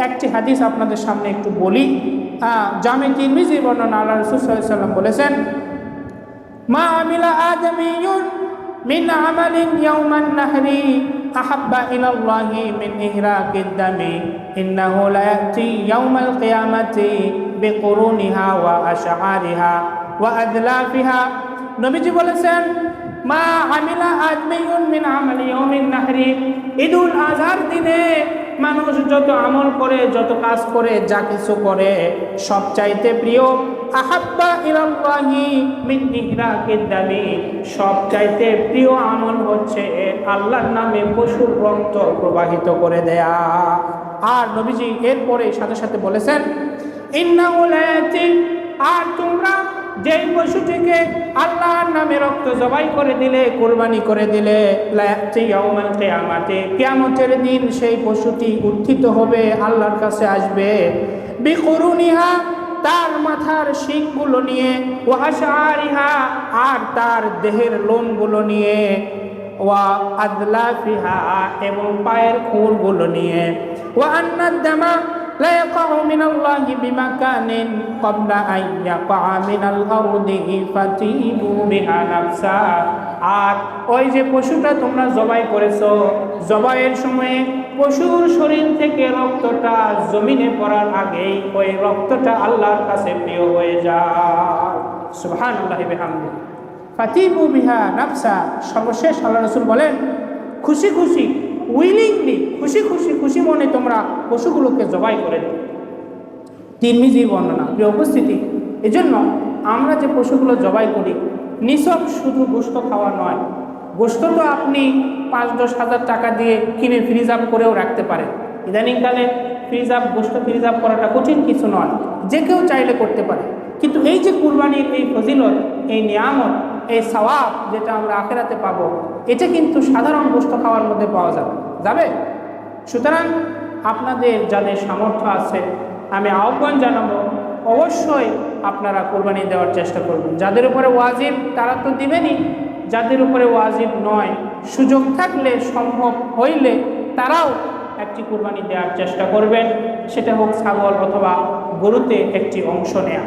একটি হাদিস আপনাদের সামনে একটু বলি। জামে তিরমিজি বর্ণনা, আল্লাহ রাসূল সাল্লাল্লাহু আলাইহি ওয়াসাল্লাম বলেছেন, মা আমিলা আদামিয়ুন মিন আমালিন ইয়াওমান নাহরি আহাব্বা ইলাল্লাহি মিন ইহরাকিদ দামি ইন্নাহু লা ইয়াতি ইয়াওমাল কিয়ামাতি বিকুরুনিহা ওয়া আশআরিহা ওয়া আদলাফিহা। নবীজি বলেছেন, মা আমিলা আদমিয়ুন মিন আমালি ইয়াওমিন নাহরি, ঈদুল আজহার দিনে মানুষ যত আমল করে, যত কাজ করে, যা কিছু করে, সবচাইতে প্রিয় আহাব্বা ইলাল্লাহি মিন ইহরাকিদ দামি, সবচাইতে প্রিয় আমল হচ্ছে আল্লাহর নামে পশুর রক্ত প্রবাহিত করে দেয়া। আর নবীজি এরপরে সাথে সাথে বলেছেন, ইন্নাহু লা ইয়াতি, আর তোমরা যেই পশুটিকে আল্লাহর নামে রক্ত জবাই করে দিলে, কুরবানি করে দিলে, লা ইয়াতি ইয়াউমাল কিয়ামাতি, কিয়ামতের দিন সেই পশুটি উত্থিত হবে, আল্লাহর কাছে আসবে, বিকুরুনিহা, তার মাথার শিংগুলো নিয়ে, ওয়া আশআরিহা, আর তার দেহের লোমগুলো নিয়ে, ওয়া আদলাফিহা, এবং পায়ের খুরগুলো নিয়ে, ওয়া আন্নাদ দামা লা ইয়াকাউ মিনাল্লাহি বিমাকানিন ক্বাবলা আন ইয়াকা মিনাল আরদি ফাতিবু বিহা নাফসা। আর ওই যে পশুটা তোমরা জবাই করেছো, জবাইয়ের সময়ে পশুর শরীর থেকে রক্তটা জমিনে পড়ার আগেই ওই রক্তটা আল্লাহর কাছে প্রিয় হয়ে যায়। সুবহানাল্লাহি বিহামদিহি ফাতিবু বিহা নাফসা। সর্বশেষ আল্লাহ রাসূল বলেন, খুশি খুশি, উইলিংলি, খুশি খুশি, খুশি মনে তোমরা পশুগুলোকে জবাই করে দাও। তিরমিজির বর্ণনা। প্রিয় উপস্থিতি, এজন্য আমরা যে পশুগুলো জবাই করি, নিছক শুধু গোশত খাওয়া নয়, গোশত তো আপনি 5-10 হাজার টাকা দিয়ে কিনে ফ্রিজার করেও রাখতে পারেন। ইদানিংকালে গোশত ফ্রিজার করাটা কঠিন কিছু নয়, যে কেউ চাইলে করতে পারে। কিন্তু এই যে কুরবানির এই ফজিলত, এই নিয়ামত, এই সওয়াব যেটা আমরা আখিরাতে পাবো, এটা কিন্তু সাধারণ গোশত খাওয়ার মধ্যে পাওয়া যাবে। সুতরাং আপনাদের যাদের সামর্থ্য আছে, আমি আহ্বান জানাবো, অবশ্যই আপনারা কুরবানি দেওয়ার চেষ্টা করবেন। যাদের উপরে ওয়াজিব তারা তো দিবেনই, যাদের উপরে ওয়াজিব নয়, সুযোগ থাকলে, সম্ভব হইলে তারাও একটি কুরবানি দেওয়ার চেষ্টা করবেন। সেটা হোক ছাগল অথবা গরুতে একটি অংশ নেয়া।